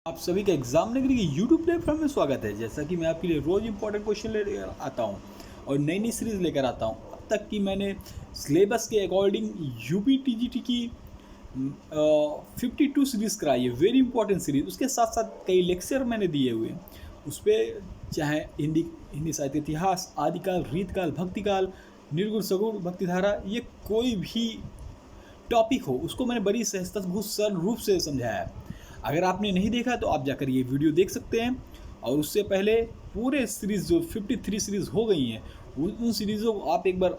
आप सभी का एग्जामिनेशन की यूट्यूब प्लेटफॉर्म में स्वागत है। जैसा कि मैं आपके लिए रोज़ इंपॉर्टेंट क्वेश्चन लेकर आता हूं और नई नई सीरीज़ लेकर आता हूं। अब तक की मैंने सिलेबस के अकॉर्डिंग यूपी टीजीटी की 52 सीरीज़ कराई है, वेरी इंपॉर्टेंट सीरीज़। उसके साथ साथ कई लेक्चर मैंने दिए हुए हैं उस पर, चाहे हिंदी साहित्य इतिहास, आदिकाल, रीतकाल, भक्तिकाल, निर्गुण सगुण, भक्तिधारा, ये कोई भी टॉपिक हो उसको मैंने बड़ी सहजता से बहुत सरल रूप से समझाया है। अगर आपने नहीं देखा तो आप जाकर ये वीडियो देख सकते हैं। और उससे पहले पूरे सीरीज़ जो 53 सीरीज़ हो गई हैं उन सीरीज़ों को आप एक बार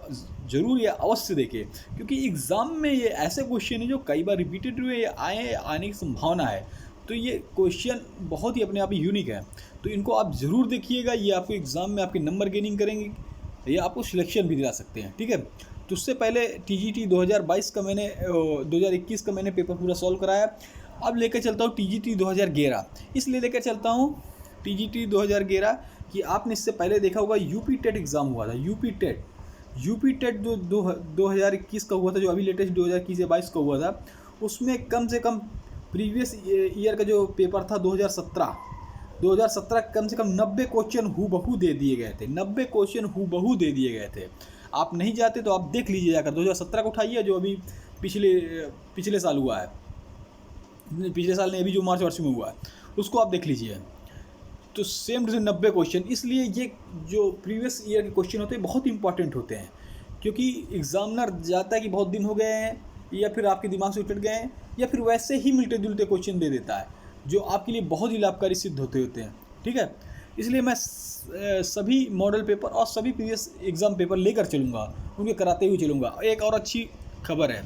ज़रूर या अवश्य देखें, क्योंकि एग्ज़ाम में ये ऐसे क्वेश्चन हैं जो कई बार रिपीटेड हुए या आने की संभावना है। तो ये क्वेश्चन बहुत ही अपने आप ही यूनिक है, तो इनको आप ज़रूर देखिएगा। ये आपको एग्ज़ाम में आपके नंबर गेनिंग करेंगे या आपको सिलेक्शन भी दिला सकते हैं, ठीक है। तो उससे पहले टीजीटी 2022 का मैंने 2021 का मैंने पेपर पूरा सॉल्व कराया। अब लेकर चलता हूँ टीजीटी 2011। इसलिए लेकर चलता हूँ टीजीटी 2011 कि आपने इससे पहले देखा होगा यूपी टेट एग्ज़ाम हुआ था। यूपी टेट जो 2021 का हुआ था, जो अभी लेटेस्ट 2021 या 22 का हुआ था, उसमें कम से कम प्रीवियस ईयर का जो पेपर था 2017 कम से कम 90 क्वेश्चन हूबहू दे दिए गए थे। 90 क्वेश्चन हूबहू दे दिए गए थे। आप नहीं जाते तो आप देख लीजिए जाकर, 2017 को उठाइए जो अभी पिछले साल हुआ है, पिछले साल नहीं, अभी जो मार्च में हुआ है उसको आप देख लीजिए। तो सेम टू सेम 90 क्वेश्चन। इसलिए ये जो प्रीवियस ईयर के क्वेश्चन होते हैं बहुत इंपॉर्टेंट होते हैं, क्योंकि एग्जामिनर जाता है कि बहुत दिन हो गए हैं या फिर आपके दिमाग से उतर गए हैं या फिर वैसे ही मिलते जुलते क्वेश्चन दे देता है जो आपके लिए बहुत ही लाभकारी सिद्ध होते हैं, ठीक है। इसलिए मैं सभी मॉडल पेपर और सभी प्रीवियस एग्ज़ाम पेपर लेकर चलूँगा, उनके कराते हुए चलूँगा। एक और अच्छी खबर है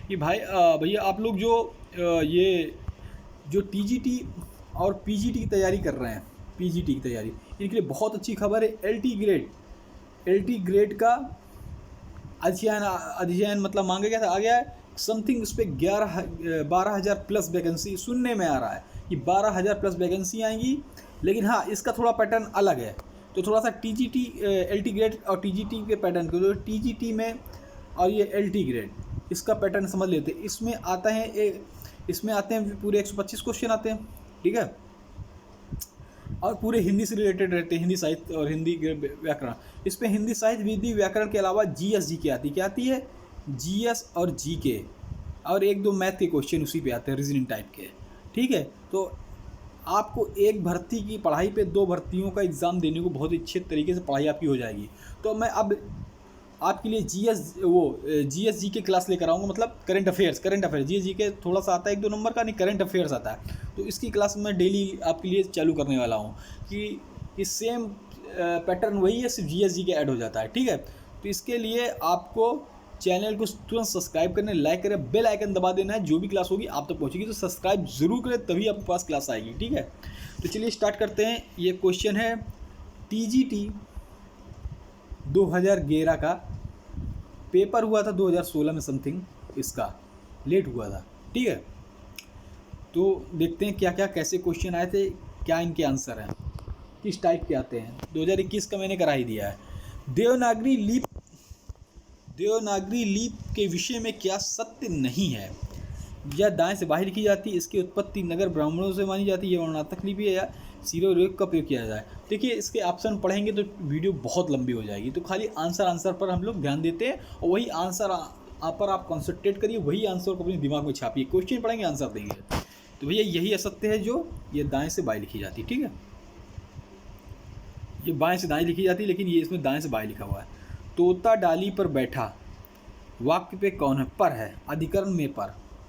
कि भैया आप लोग ये जो टीजीटी और पीजीटी की तैयारी कर रहे हैं, पीजीटी की तैयारी, इनके लिए बहुत अच्छी खबर है। एलटी ग्रेड का अध्ययन मतलब मांगा गया था, आ गया है समथिंग। उस पर 12,000 प्लस वैकेंसी सुनने में आ रहा है कि 12,000 प्लस वैकेंसी आएंगी। लेकिन हाँ, इसका थोड़ा पैटर्न अलग है। तो थोड़ा सा टीजीटी एलटी ग्रेड और टीजीटी के पैटर्न को, जो टीजीटी में और ये एलटी ग्रेड, इसका पैटर्न समझ लेते हैं। इसमें आते हैं पूरे 125 क्वेश्चन आते हैं, ठीक है। और पूरे हिंदी से रिलेटेड रहते हैं, हिंदी साहित्य और हिंदी व्याकरण। इस पर हिंदी साहित्य, विधि, व्याकरण के अलावा जीएस जीके आती है। क्या आती है? जीएस और जीके, और एक दो मैथ के क्वेश्चन उसी पे आते हैं, रीजनिंग टाइप के, ठीक है। तो आपको एक भर्ती की पढ़ाई पे 2 भर्तियों का एग्ज़ाम देने को बहुत अच्छे तरीके से पढ़ाई आपकी हो जाएगी। तो मैं अब आपके लिए जीएस जी के क्लास लेकर आऊँगा, मतलब करंट अफेयर्स जीएस जी के थोड़ा सा आता है 1-2 नंबर का, नहीं करंट अफेयर्स आता है। तो इसकी क्लास मैं डेली आपके लिए चालू करने वाला हूँ कि इस सेम पैटर्न वही है, सिर्फ जीएस जी के ऐड हो जाता है, ठीक है। तो इसके लिए आपको चैनल को तुरंत सब्सक्राइब करना, लाइक करें, बेल आइकन दबा देना है। जो भी क्लास होगी आप तक पहुँचेगी, तो सब्सक्राइब जरूर करें, तभी आपके पास क्लास आएगी, ठीक है। तो चलिए स्टार्ट करते हैं। ये क्वेश्चन है टीजीटी 2011 का, पेपर हुआ था 2016 में समथिंग, इसका लेट हुआ था, ठीक है। तो देखते हैं क्या क्या कैसे क्वेश्चन आए थे, क्या इनके आंसर हैं, किस टाइप के आते हैं। 2021 का मैंने करा ही दिया है। देवनागरी लिपि के विषय में क्या सत्य नहीं है? यह दाएं से बाहर लिखी जाती है, इसकी उत्पत्ति नगर ब्राह्मणों से मानी जाती है, यह वर्णात्मक लिपि है, या शिरोरेख का प्रयोग किया जाए। देखिए, इसके ऑप्शन पढ़ेंगे तो वीडियो बहुत लंबी हो जाएगी, तो खाली आंसर पर हम लोग ध्यान देते हैं और वही आंसर पर आप कॉन्सेंट्रेट करिए, वही आंसर को अपने दिमाग में छापिए। क्वेश्चन पढ़ेंगे, आंसर देंगे। तो भैया यही असत्य है जो ये दाएं से बाएं लिखी जाती है, ठीक है। ये बाएं से दाएं लिखी जाती है, लेकिन ये इसमें दाएं से बाएं लिखा हुआ है। तोता डाली पर बैठा, वाक्य पे कौन है? पर है, अधिकरण में पर।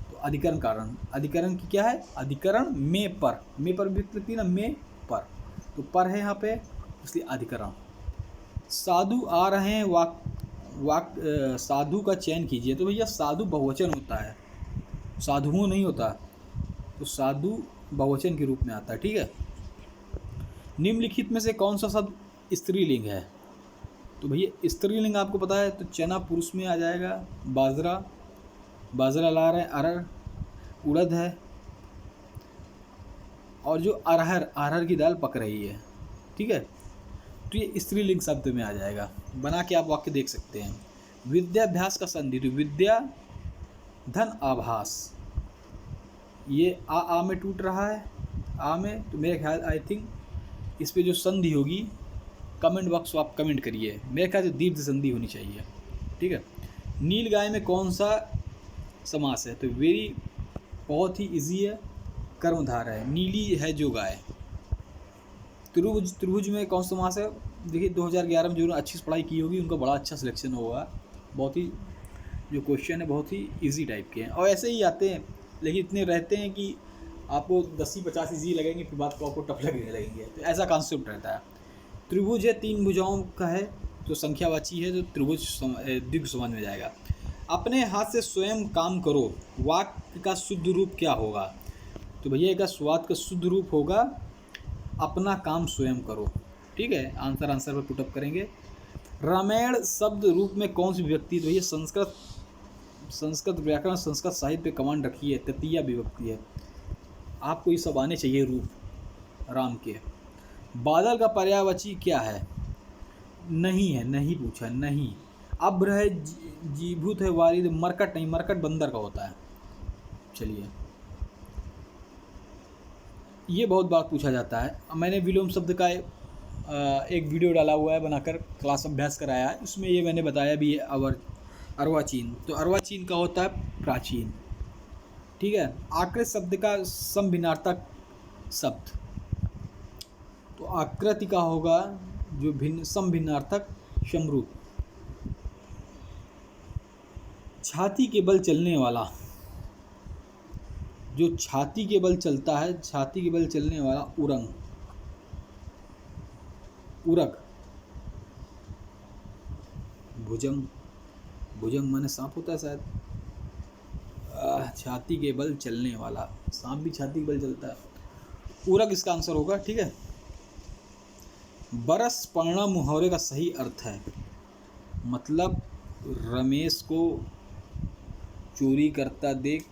तो अधिकरण की क्या है? अधिकरण में पर भी लिखती है ना, में पर, तो पर है यहाँ पे, इसलिए अधिकरण। साधु आ रहे हैं, साधु का चयन कीजिए। तो भैया साधु बहुवचन होता है, साधुओं नहीं होता, तो साधु बहुवचन के रूप में आता है, ठीक है। निम्नलिखित में से कौन सा शब्द स्त्रीलिंग है? तो भैया स्त्रीलिंग आपको पता है, तो चना पुरुष में आ जाएगा, बाजरा ला रहे हैं, अरहर उड़द है, और जो अरहर की दाल पक रही है, ठीक है। तो ये स्त्रीलिंग शब्द में आ जाएगा। बना के आप वाक्य देख सकते हैं। विद्याभ्यास का संधि, तो विद्या धन आभास, ये आ में टूट रहा है, आ में, तो मेरे ख्याल आई थिंक इस पे जो संधि होगी, कमेंट बॉक्स आप कमेंट करिए, मेरे ख्याल से दीर्घ संधि होनी चाहिए। ठीक है। नील गाय में कौन सा समास है? तो वेरी बहुत ही इजी है, कर्मधारय है, नीली है जो गाय। त्रिभुज में कौन सा समास है? देखिए 2011 में जो अच्छी पढ़ाई की होगी उनका बड़ा अच्छा सिलेक्शन होगा। बहुत ही जो क्वेश्चन है बहुत ही इजी टाइप के हैं, और ऐसे ही आते हैं, लेकिन इतने रहते हैं कि आपको 10-50 इजी लगेंगे, फिर बात को आपको टफ लगने लगेंगे, तो ऐसा कॉन्सेप्ट रहता है। त्रिभुज है, 3 भुजाओं का है, जो संख्यावाची है, जो त्रिभुज दीर्घ समझ में जाएगा। अपने हाथ से स्वयं काम करो, वाक्य का शुद्ध रूप क्या होगा? तो भैया इसका स्वाद का शुद्ध रूप होगा अपना काम स्वयं करो। ठीक है, आंसर पर पुटअप करेंगे। रामायण शब्द रूप में कौन सी विभक्ति? तो ये संस्कृत व्याकरण, संस्कृत साहित्य पे कमांड रखी है, तृतीया विभक्ति है। आपको ये सब आने चाहिए रूप राम के। बादल का पर्यायवाची क्या है? नहीं है, नहीं पूछा, नहीं। अभ्र है, जीभूत है, वारिद, मरकट नहीं, मरकट बंदर का होता है। चलिए, ये बहुत बार पूछा जाता है। मैंने विलोम शब्द का एक वीडियो डाला हुआ है, बनाकर क्लास अभ्यास कराया है, उसमें ये मैंने बताया भी है। अर्वाचीन, तो अर्वाचीन का होता है प्राचीन। ठीक है। आकृत शब्द का समभिन्नार्थक शब्द, तो आकृति का होगा जो भिन्न समभिन्नार्थक समरूप। छाती के बल चलने वाला, जो छाती के बल चलता है, छाती के बल चलने वाला उरंग, उरग। भुजंग, भुजंग माने सांप होता है शायद। छाती के बल चलने वाला, सांप भी छाती के बल चलता है, उरग इसका आंसर होगा। ठीक है। बरस पड़ना मुहावरे का सही अर्थ है, मतलब रमेश को चोरी करता देख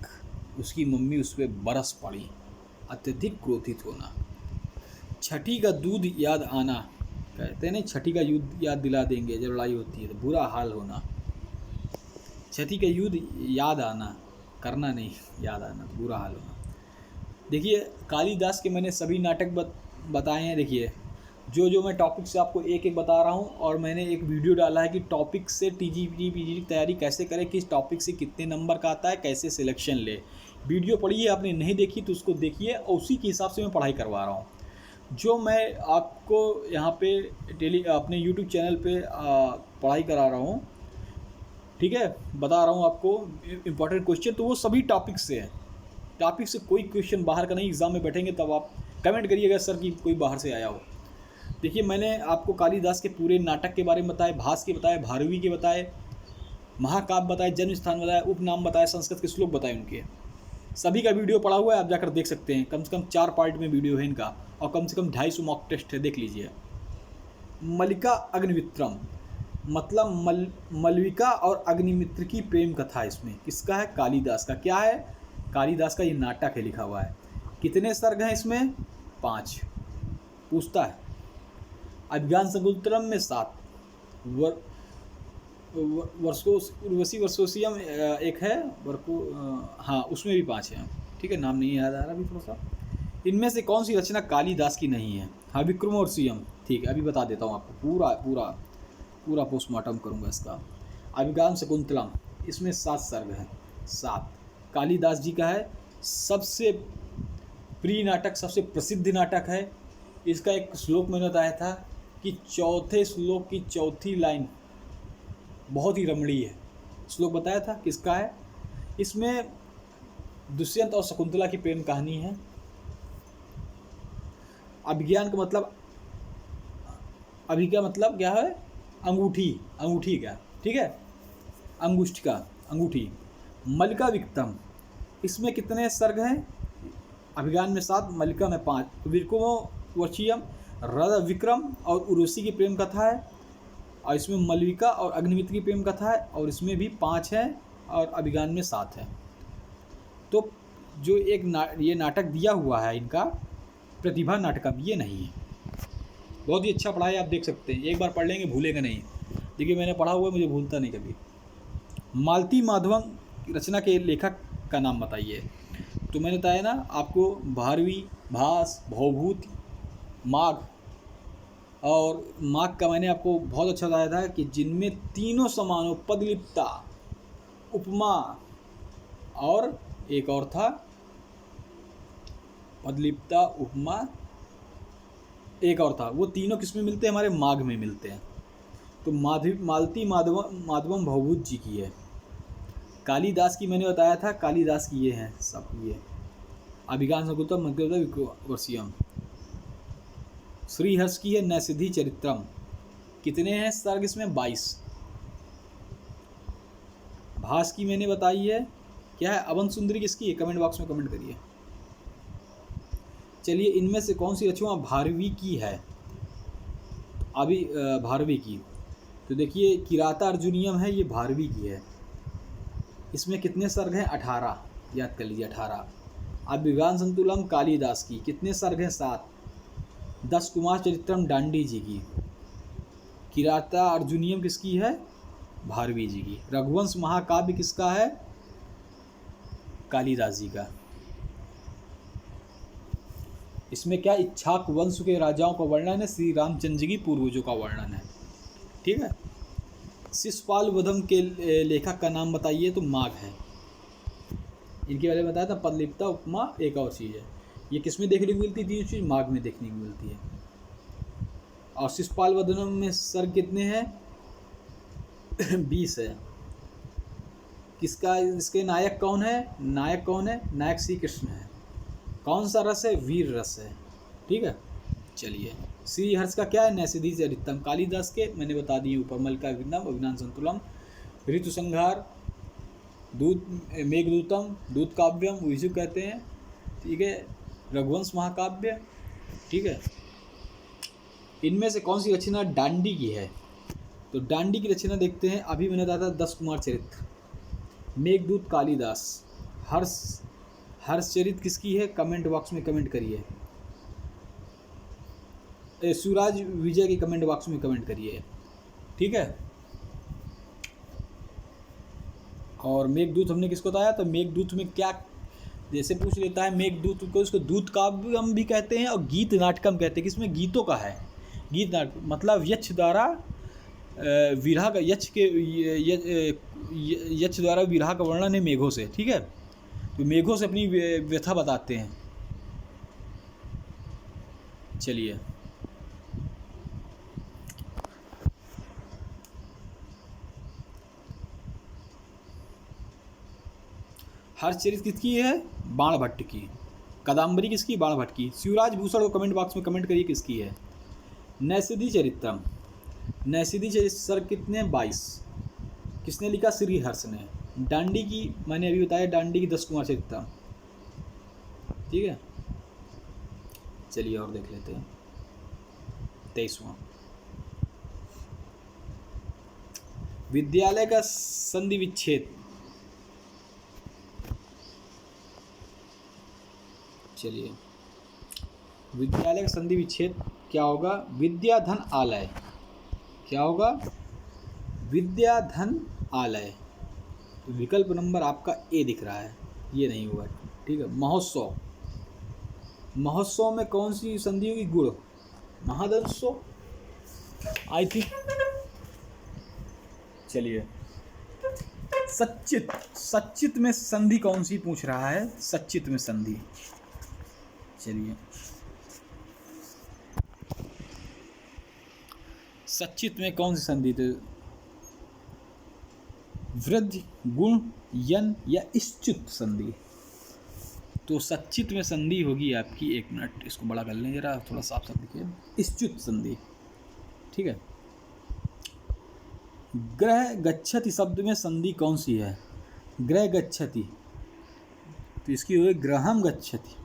उसकी मम्मी उस पर बरस पड़ी, अत्यधिक क्रोधित होना। छठी का दूध याद आना, कहते हैं नहीं छठी का युद्ध याद दिला देंगे जब लड़ाई होती है तो बुरा हाल होना। छठी का युद्ध याद आना, करना नहीं, याद आना, बुरा हाल होना। देखिए कालिदास के मैंने सभी नाटक बताए हैं। देखिए जो मैं टॉपिक से आपको एक एक बता रहा हूँ, और मैंने एक वीडियो डाला है कि टॉपिक से टीजीटी पीजीटी की तैयारी कैसे करें, किस टॉपिक से कितने नंबर का आता है, कैसे सिलेक्शन ले। वीडियो पढ़िए, आपने नहीं देखी तो उसको देखिए, और उसी के हिसाब से मैं पढ़ाई करवा रहा हूँ। जो मैं आपको यहाँ पे अपने यूट्यूब चैनल पे पढ़ाई करा रहा हूँ, ठीक है, बता रहा हूँ आपको इम्पोर्टेंट क्वेश्चन, तो वो सभी टॉपिक से है। टॉपिक से कोई क्वेश्चन बाहर का नहीं। एग्ज़ाम में बैठेंगे तब आप कमेंट करिएगा सर कि कोई बाहर से आया हो। देखिए मैंने आपको कालिदास के पूरे नाटक के बारे में बताए, भास के बताए, भारवी के बताए, महाकाव्य बताए, जन्म स्थान बताए, उपनाम बताए, संस्कृत के श्लोक बताए उनके, सभी का वीडियो पड़ा हुआ है, आप जाकर देख सकते हैं। कम से कम 4 पार्ट में वीडियो है इनका, और कम से कम 250 मॉक टेस्ट है, देख लीजिए। मल्लिका अग्निमित्रम, मतलब मलविका और अग्निमित्र की प्रेम कथा इसमें किसका है? कालिदास का। क्या है? कालिदास का ये नाटक है, लिखा हुआ है। कितने सर्ग हैं इसमें? 5। पूछता है। अभिज्ञान शकुंतलम में 7, उर्वशी वर्षोसियम एक है, हाँ उसमें भी 5 हैं। ठीक है, नाम नहीं याद आ रहा अभी थोड़ा सा। इनमें से कौन सी रचना कालिदास की नहीं है? हाँ विक्रम और सियम। ठीक है, अभी बता देता हूँ आपको, पूरा पोस्टमार्टम करूँगा इसका। अभिज्ञान शकुंतलम, इसमें 7 सर्ग हैं, 7 कालिदास जी का है। सबसे प्रिय नाटक, सबसे प्रसिद्ध नाटक है। इसका एक श्लोक मैंने बताया था कि चौथे श्लोक की चौथी लाइन बहुत ही रमणीय है। श्लोक बताया था किसका है? इसमें दुष्यंत और शकुंतला की प्रेम कहानी है। अभिज्ञान का मतलब, अभि का मतलब क्या है? अंगूठी का, ठीक है, अंगुष्ठ का, अंगूठी। मल्लिका विक्तम, इसमें कितने सर्ग हैं? अभिज्ञान में 7, मल्लिका में 5। विक्रमो वशियम, राधा विक्रम और उर्वशी की प्रेम कथा है, और इसमें मल्लिका और अग्निमित्र की प्रेम कथा है, और इसमें भी 5 है, और अभिज्ञान में 7 है। तो जो ये नाटक दिया हुआ है इनका, प्रतिभा नाटकम, ये नहीं है। बहुत ही अच्छा पढ़ा है, आप देख सकते हैं, एक बार पढ़ लेंगे भूलेगा नहीं। देखिए मैंने पढ़ा हुआ है, मुझे भूलता नहीं कभी। मालती माधवम रचना के लेखक का नाम बताइए। तो मैंने बताया ना आपको, भारवी, भास, भवभूति, माघ। और माघ का मैंने आपको बहुत अच्छा बताया था कि जिनमें तीनों समान हो, पदलिप्ता, उपमा, और एक और था पदलिप्ता, उपमा, एक और था, वो तीनों किस में मिलते हैं? हमारे माघ में मिलते हैं। तो मालती माधवम भवभूत जी की है। कालिदास की मैंने बताया था, कालिदास की ये हैं सब, ये अभिज्ञान संकुलम विक्रमोर्वशीयम। श्रीहर्ष की है नैषधि चरित्रम। कितने हैं सर्ग इसमें? 22। भास की मैंने बताई है, क्या है? अवन सुंदरी किसकी है? कमेंट बॉक्स में कमेंट करिए। चलिए, इनमें से कौन सी रचना भारवी की है? अभी भारवी की, तो देखिए किराता अर्जुनियम है, ये भारवी की है। इसमें कितने सर्ग हैं? 18, याद कर लीजिए 18। अभिज्ञान संतुलम कालिदास की, कितने सर्ग हैं? 7। 10 कुमार चरित्रम डांडी जी की। किराता अर्जुनियम किसकी है? भारवी जी की। रघुवंश महाकाव्य किसका है? कालिदास जी का। इसमें क्या इच्छाक वंश के राजाओं का वर्णन है, श्री रामचंद्र जी की पूर्वजों का वर्णन है। ठीक है। शिशुपाल वधम के लेखक का नाम बताइए, तो माघ है। इनके बारे में बताया था, पदलिप्ता, उपमा, एक और चीज़ है। ये किस में देखने को मिलती है? तीन चीज़ माघ में देखने को मिलती है। और शिशुपाल वधम में सर्ग कितने हैं? 20 है। किसका, इसके नायक कौन है? नायक कौन है? नायक श्री कृष्ण है। कौन सा रस है? वीर रस है। ठीक है। चलिए, श्रीहर्ष का क्या है? नैषधि चरित्रम। कालिदास के मैंने बता दिए ऊपर, मल्लिका अभिज्ञानम, अभिज्ञान संतुलम, ऋतु संहार, दूत, मेघदूतम, दूत काव्यम, विजु कहते हैं। ठीक है। रघुवंश महाकाव्य। ठीक है। इनमें से कौन सी रचना डांडी की है? तो डांडी की रचना देखते हैं। अभी मैंने बताया था 10 कुमार चरित्र। मेघदूत कालिदास। हर्षचरित किसकी है? कमेंट बॉक्स में कमेंट करिए। सूरज विजय की कमेंट बॉक्स में कमेंट करिए। ठीक है। और मेघदूत हमने किसको बताया? तो मेघदूत में क्या, जैसे पूछ लेता है मेघदूत को, उसको दूत काव्यम भी कहते हैं और गीत नाटकम कहते हैं। किसमें? गीतों का है। गीत नाटक मतलब यक्ष द्वारा विरह का, यक्ष द्वारा विरह का वर्णन है मेघों से। ठीक है। तो मेघों से अपनी व्यथा बताते हैं। चलिए, हर्षचरित किसकी है? बाणभट्ट की। कादम्बरी किसकी? बाणभट्ट की। शिवराज भूषण को कमेंट बॉक्स में कमेंट करिए किसकी है। नैषधि चरित्रम। नैषधि चरित्र सर्ग कितने? 22। किसने लिखा? श्रीहर्ष ने। डांडी की मैंने अभी बताया, डांडी की 10 कुमार चरित्रम। ठीक है। चलिए और देख लेते हैं 23वां। विद्यालय का संधि विच्छेद। चलिए, विद्यालय का संधि विच्छेद क्या होगा? विद्या धन आलय। क्या होगा? विद्या धन आलय। विकल्प नंबर आपका ए दिख रहा है, ये नहीं हुआ। ठीक है। महोत्सव। महोत्सव में कौन सी संधि होगी? गुण। महादंसो आई थी। चलिए, सच्चित। सच्चित में संधि कौन सी पूछ रहा है? सच्चित में संधि। चलिए, सच्चित में कौन सी संधि? तो वृद्धि, गुण, यन या इश्चित संधि। तो सच्चित में संधि होगी आपकी, एक मिनट इसको बड़ा कर लें जरा, थोड़ा साफ साफ लिखिए। इश्चित संधि। ठीक है। ग्रह गच्छति शब्द में संधि कौन सी है? ग्रह गच्छति, तो इसकी होगी ग्रहम गच्छति।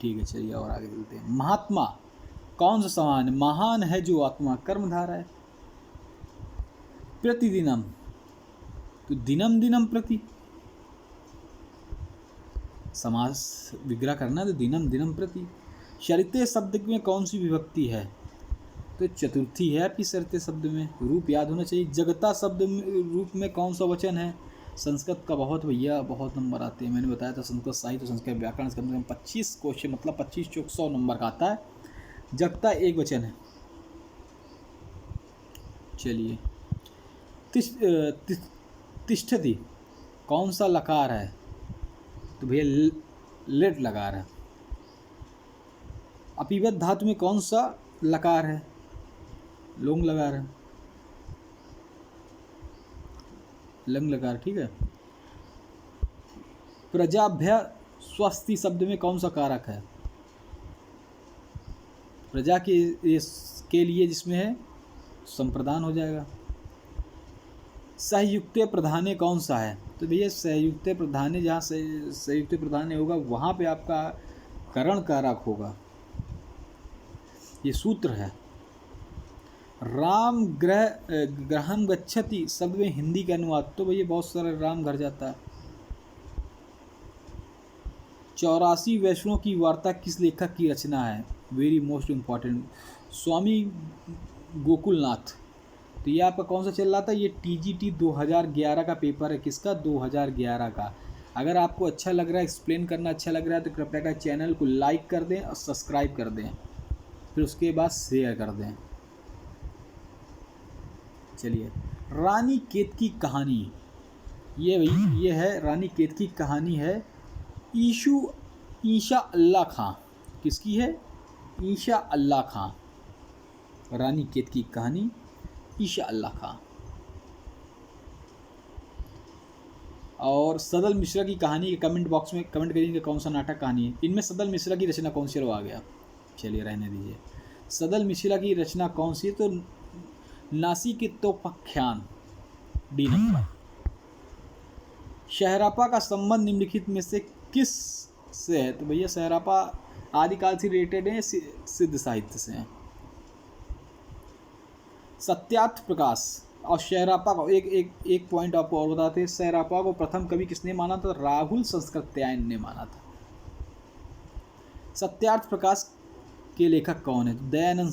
ठीक है। चलिए और आगे चलते हैं। महात्मा कौन सा समान? महान है जो आत्मा, कर्मधारा है। प्रतिदिनम, तो दिनम दिनम प्रति, समास विग्रह करना, तो दिनम दिनम प्रति। शरिते शब्द में कौन सी विभक्ति है? तो चतुर्थी है आपकी शरिते शब्द में। रूप याद होना चाहिए। जगता शब्द में रूप में कौन सा वचन है? संस्कृत का बहुत भैया बहुत नंबर आते हैं, मैंने बताया था संस्कृत साहित्य संस्कृत व्याकरण से कम 25 क्वेश्चन, मतलब 25 चौक 100 नंबर का आता है। जगता एक वचन है। चलिए, तिष्ठति कौन सा लकार है? तो भैया लेट लकार है। अपिवत धातु में कौन सा लकार है? लोंग लकार है, लंग लकार, ठीक है। प्रजाभ्य स्वस्ति शब्द में कौन सा कारक है? प्रजा के लिए जिसमें है संप्रदान हो जाएगा। सहयुक्त प्रधान्य कौन सा है? तो भैया सहयुक्त प्रधान्य, जहाँ संयुक्त प्रधान्य होगा वहाँ पे आपका करण कारक होगा, ये सूत्र है। राम ग्रहम गच्छति शब्द में हिंदी का अनुवाद, तो भैया बहुत सारा राम घर जाता है। 84 वैष्णव की वार्ता किस लेखक की रचना है? वेरी मोस्ट इम्पॉर्टेंट, स्वामी गोकुलनाथ। तो ये आपका कौन सा चल रहा था? ये TGT 2011 का पेपर है। किसका? 2011 का। अगर आपको अच्छा लग रहा है, एक्सप्लेन करना अच्छा लग रहा है, तो कृपया कर चैनल को लाइक कर दें और सब्सक्राइब कर दें, फिर उसके बाद शेयर कर दें। चलिए, रानी केतकी कहानी, ये है रानी केतकी कहानी है ईशा अल्लाह खां। किसकी है? ईशा अल्लाह खां। रानी केतकी कहानी ईशा अल्लाह खां। और सदल मिश्रा की कहानी के कमेंट बॉक्स में कमेंट करेंगे कौन सा नाटक कहानी है। इनमें सदल मिश्रा की रचना कौन सी है? वो आ गया, चलिए रहने दीजिए। सदल मिश्रा की रचना कौन सी है? तो नासिकेतोपाख्यान, डी नंबर। शहरापा का संबंध निम्नलिखित में से किस से है? तो भैया शहरापा आदिकाल से रिलेटेड है, सिद्ध साहित्य से है। सत्यार्थ प्रकाश और शहरापा को एक पॉइंट आपको और बताते हैं। शहरापा को प्रथम कवि किसने माना था? राहुल संस्कृत्यायन ने माना था। सत्यार्थ प्रकाश के लेखक कौन है? दयानंद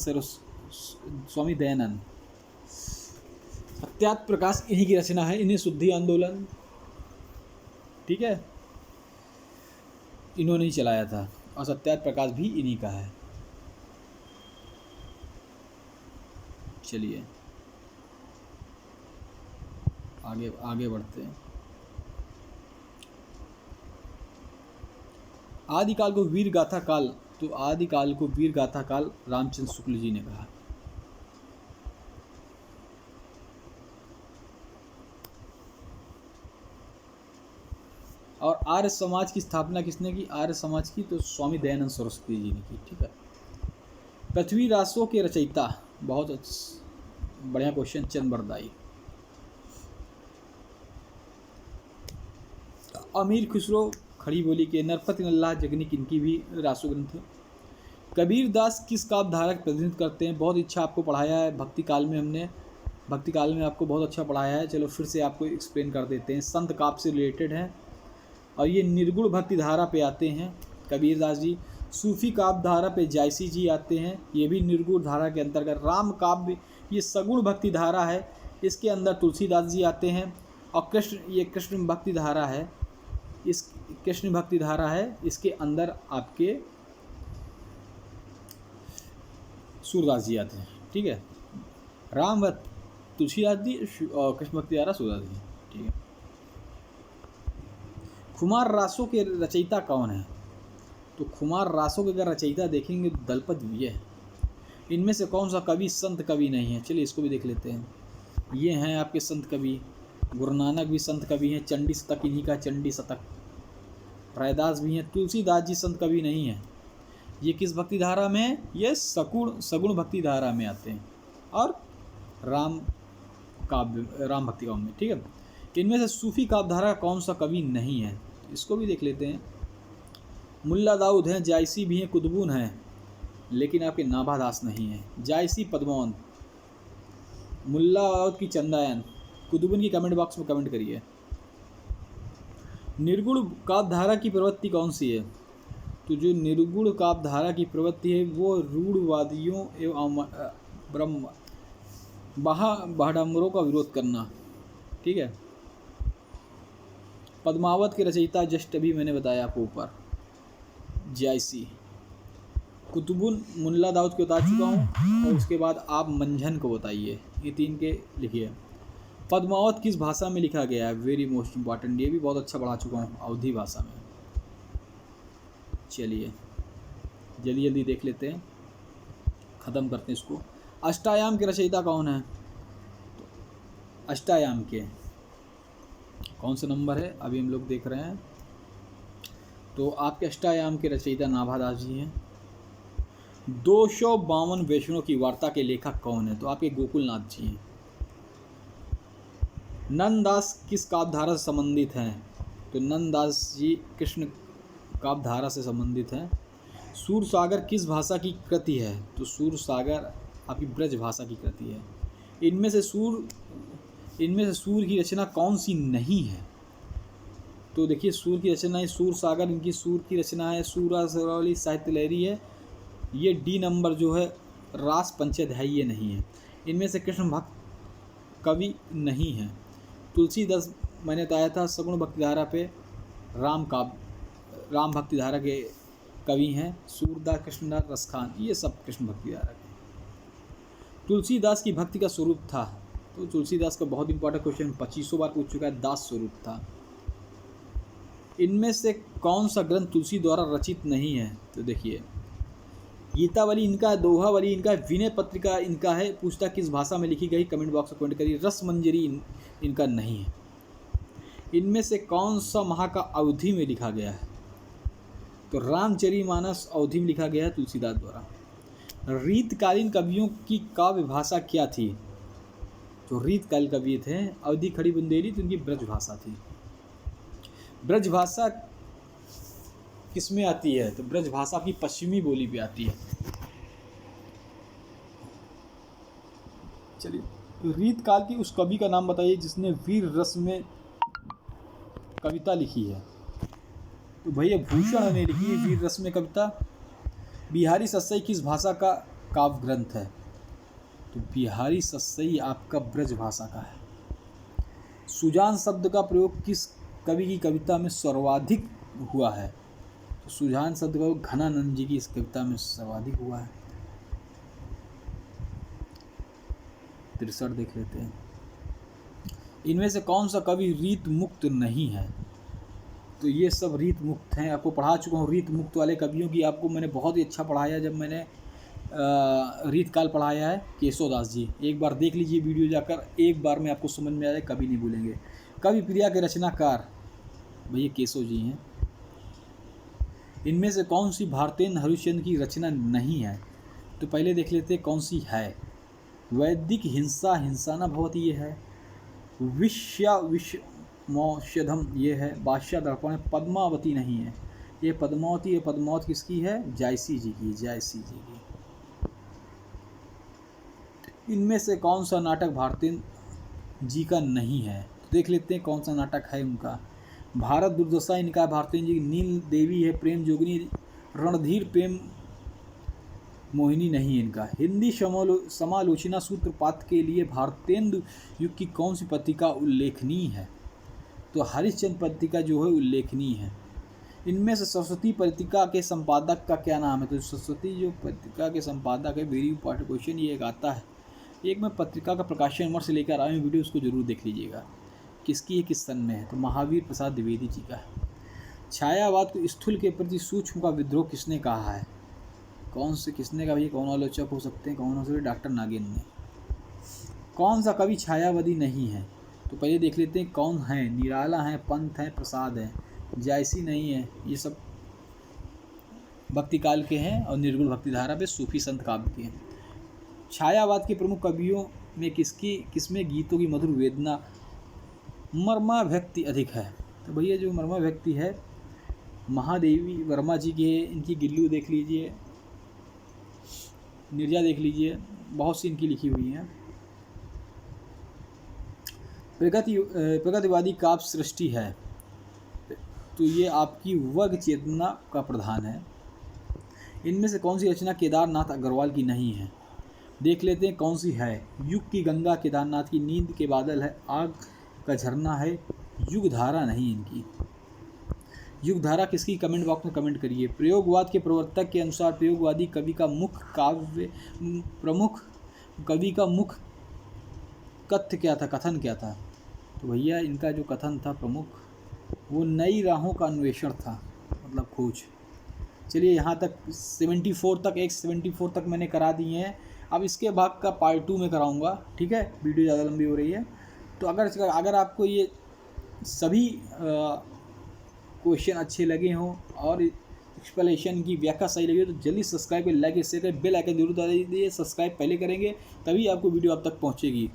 स्वामी दयानंद। सत्यार्थ प्रकाश इन्हीं की रचना है। इन्हें शुद्धि आंदोलन, ठीक है, इन्होंने ही चलाया था, और सत्यार्थ प्रकाश भी इन्हीं का है। चलिए आगे बढ़ते हैं। आदिकाल को वीर गाथा काल, तो आदिकाल को वीर गाथा काल रामचंद्र शुक्ल जी ने कहा। और आर्य समाज की स्थापना किसने की? आर्य समाज की तो स्वामी दयानंद सरस्वती जी ने की, ठीक है। पृथ्वी रासों के रचयिता, बहुत बढ़िया क्वेश्चन, चंद बरदाई। अमीर खुसरो खड़ी बोली के नरपति नल्ला जगनिक, इनकी भी रासो ग्रंथ है। कबीर दास किस काव्य धारा का प्रतिनिधित्व करते हैं? बहुत अच्छा आपको पढ़ाया है भक्ति काल में, हमने भक्ति काल में आपको बहुत अच्छा पढ़ाया है। चलो फिर से आपको एक्सप्लेन कर देते हैं। संत काव्य से रिलेटेड है और ये निर्गुण भक्ति धारा पे आते हैं कबीर दास जी। सूफी काव्य धारा पे जायसी जी आते हैं, ये भी निर्गुण धारा के अंतर्गत। राम काव्य ये सगुण भक्ति धारा है, इसके अंदर तुलसीदास जी आते हैं। और ये कृष्ण भक्ति धारा है, इस कृष्ण भक्ति धारा है, इसके अंदर आपके सूरदास जी आते हैं, ठीक है। राम भक्त तुलसीदास जी और कृष्ण भक्ति धारा सूरदास जी, ठीक है। खुमार रासों के रचयिता कौन है? तो खुमार रासों के अगर रचयिता देखेंगे तो दलपत विजय है। इनमें से कौन सा कवि संत कवि नहीं है? चलिए इसको भी देख लेते हैं। ये हैं आपके संत कवि। गुरु नानक भी संत कवि हैं, चंडी शतक इन्हीं का, चंडी शतक। रैदास भी हैं। तुलसीदास जी संत कवि नहीं हैं। ये किस भक्ति धारा में है? ये सगुण भक्ति धारा में आते हैं और राम भक्ति काव्य में, ठीक है। इनमें से सूफी काव्य धारा का कौन सा कवि नहीं है? इसको भी देख लेते हैं। मुल्ला दाऊद हैं, जायसी भी हैं, कुतुबुन हैं, लेकिन आपके नाभादास नहीं है। जायसी पद्मौन, मुल्ला दाऊद की चंदायन, कुतुबुन की कमेंट बॉक्स में कमेंट करिए। निर्गुण काव्य धारा की प्रवृत्ति कौन सी है? तो जो निर्गुण काव्य धारा की प्रवृत्ति है वो रूढ़वादियों एवं बाह्यडंबरों का विरोध करना, ठीक है। पद्मावत के रचयिता जस्ट अभी मैंने बताया आपको ऊपर, जायसी। कुतुबुन मुल्ला दाऊद को बता चुका हूँ, और उसके बाद आप मंझन को बताइए, ये 3 के लिखिए। पद्मावत किस भाषा में लिखा गया है? वेरी मोस्ट इम्पॉर्टेंट, ये भी बहुत अच्छा पढ़ा चुका हूँ, अवधी भाषा में। चलिए जल्दी जल्दी देख लेते हैं, ख़त्म करते हैं इसको। अष्टायाम के रचयिता कौन है? अष्टायाम के कौन सा नंबर है अभी हम लोग देख रहे हैं, तो आपके अष्टायाम के रचयिता नाभादास जी हैं। 252 वैष्णव की वार्ता के लेखक कौन है? तो आपके गोकुलनाथ जी हैं। नंददास किस काव्यधारा से संबंधित हैं? तो नंददास जी कृष्ण काव्यधारा से संबंधित हैं। सूरसागर किस भाषा की कृति है? तो सूरसागर आपकी ब्रज भाषा की कृति है। इनमें से सूर की रचना कौन सी नहीं है? तो देखिए सूर की रचना है सूरसागर, इनकी सूर की रचना है सूरासरवली साहित्य लहरी है। ये डी नंबर जो है रास पंचाध्यायी ये नहीं है। इनमें से कृष्ण भक्त कवि नहीं है। तुलसीदास मैंने बताया था सगुण भक्तिधारा पे राम भक्तिधारा के कवि हैं। सूरदास, कृष्णदास, रसखान, ये सब कृष्ण भक्तिधारा के। तुलसीदास की भक्ति का स्वरूप था? तो तुलसीदास का बहुत इंपॉर्टेंट क्वेश्चन 2500 बार पूछ चुका है, दास स्वरूप था। इनमें से कौन सा ग्रंथ तुलसी द्वारा रचित नहीं है? तो देखिए गीतावली इनका है, दोहावली इनका है, विनय पत्रिका इनका है। पूछता किस भाषा में लिखी गई? कमेंट बॉक्स में कमेंट करिए। रसमंजरी इनका नहीं है। इनमें से कौन सा महाकाव्य अवधी में लिखा गया है? तो रामचरितमानस अवधी में लिखा गया है तुलसीदास द्वारा। रीतकालीन कवियों की काव्य भाषा क्या थी? तो रीतकालीन कवि थे अवधी खड़ी बुंदेली, तो इनकी ब्रज भाषा थी। ब्रज भाषा किस में आती है? तो ब्रज भाषा की पश्चिमी बोली पे आती है। चलिए रीतकाल की उस कवि का नाम बताइए जिसने वीर रस में कविता लिखी है। तो भैया भूषण ने लिखी है वीर रस में कविता। बिहारी सस्सई किस भाषा का काव्य ग्रंथ है? तो बिहारी सस्सई आपका ब्रज भाषा का है। सुजान शब्द का प्रयोग किस कवि की कविता में सर्वाधिक हुआ है? तो सुजान शब्द का घनानंद जी की इस कविता में सर्वाधिक हुआ है। 63 देख लेते हैं। इनमें से कौन सा कवि रीत मुक्त नहीं है? तो ये सब रीत मुक्त हैं। आपको पढ़ा चुका हूँ रीत मुक्त वाले कवियों की, आपको मैंने बहुत ही अच्छा पढ़ाया जब मैंने रीतकाल पढ़ाया है केशवदास जी। एक बार देख लीजिए वीडियो जाकर, एक बार में आपको समझ में आ जाए, कभी नहीं भूलेंगे। कवि प्रिया के रचनाकार भैया केशव जी हैं। इनमें से कौन सी भारतेंद्र हरिश्चंद्र की रचना नहीं है? तो पहले देख लेते हैं कौन सी है। वैदिक हिंसा हिंसाना भवती ये है। विश्वमौषधम ये है। बादशाह दर्पण पद्मावती नहीं है, ये पद्मावती है। पद्मावती किसकी है? जायसी जी की, जायसी जी की। इनमें से कौन सा नाटक भारतेंद्र जी का नहीं है? तो देख लेते हैं कौन सा नाटक है उनका। भारत दुर्दशा इनका भारतेंद्र जी की। नील देवी है, प्रेम जोगिनी, रणधीर प्रेम मोहिनी नहीं है इनका। हिंदी समालोचना सूत्रपात के लिए भारतेंदु युग की कौन सी पत्रिका उल्लेखनीय है? तो हरिश्चंद्र पत्रिका जो है उल्लेखनीय है। इनमें से सरस्वती पत्रिका के संपादक का क्या नाम है? तो सरस्वती जो पत्रिका के संपादक है, वेरी इंपॉर्टेंट क्वेश्चन ये एक आता है। एक मैं पत्रिका का प्रकाशन वर्ष लेकर आया हूँ वीडियो, उसको जरूर देख लीजिएगा। किसकी है, किस सन में है? तो महावीर प्रसाद द्विवेदी जी का है। छायावाद को स्थूल के प्रति सूक्ष्म का विद्रोह किसने कहा है? कौन से किसने कहा? भैया कौन आलोचक हो सकते हैं? कौन हो सकते? डॉक्टर नागिन ने। कौन सा कवि छायावादी नहीं है? तो पहले देख लेते हैं कौन है। निराला है, पंत है, प्रसाद है, जायसी नहीं है। ये सब भक्ति काल के हैं और निर्गुण भक्तिधारा पे सूफी संत काव्य के हैं। छायावाद के प्रमुख कवियों में किसमें गीतों की मधुर वेदना मर्माव्यक्ति अधिक है? तो भैया जो मर्माव्यक्ति है महादेवी वर्मा जी की है। इनकी गिल्लू देख लीजिए, निर्जा देख लीजिए, बहुत सी इनकी लिखी हुई हैं। प्रगतिवादी काव्य सृष्टि है, तो ये आपकी वर्ग चेतना का प्रधान है। इनमें से कौन सी रचना केदारनाथ अग्रवाल की नहीं है? देख लेते हैं कौन सी है। युग की गंगा केदारनाथ की, नींद के बादल है, आग का झरना है, युगधारा नहीं इनकी। युगधारा किसकी, कमेंट बॉक्स में कमेंट करिए। प्रयोगवाद के प्रवर्तक के अनुसार प्रयोगवादी कवि का मुख्य कथ्य क्या था, कथन क्या था? तो भैया इनका जो कथन था प्रमुख, वो नई राहों का अन्वेषण था, मतलब खोज। चलिए यहाँ तक 74 तक मैंने करा दिए हैं। अब इसके भाग का पार्ट 2 में कराऊंगा, ठीक है? वीडियो ज़्यादा लंबी हो रही है। तो अगर आपको ये सभी क्वेश्चन अच्छे लगे हों और एक्सप्लेनेशन की व्याख्या सही लगी तो जल्दी सब्सक्राइब कर, लाइक, शेयर कर, बेल आइकन जरूर दबा दीजिए। सब्सक्राइब पहले करेंगे तभी आपको वीडियो आप तक पहुँचेगी।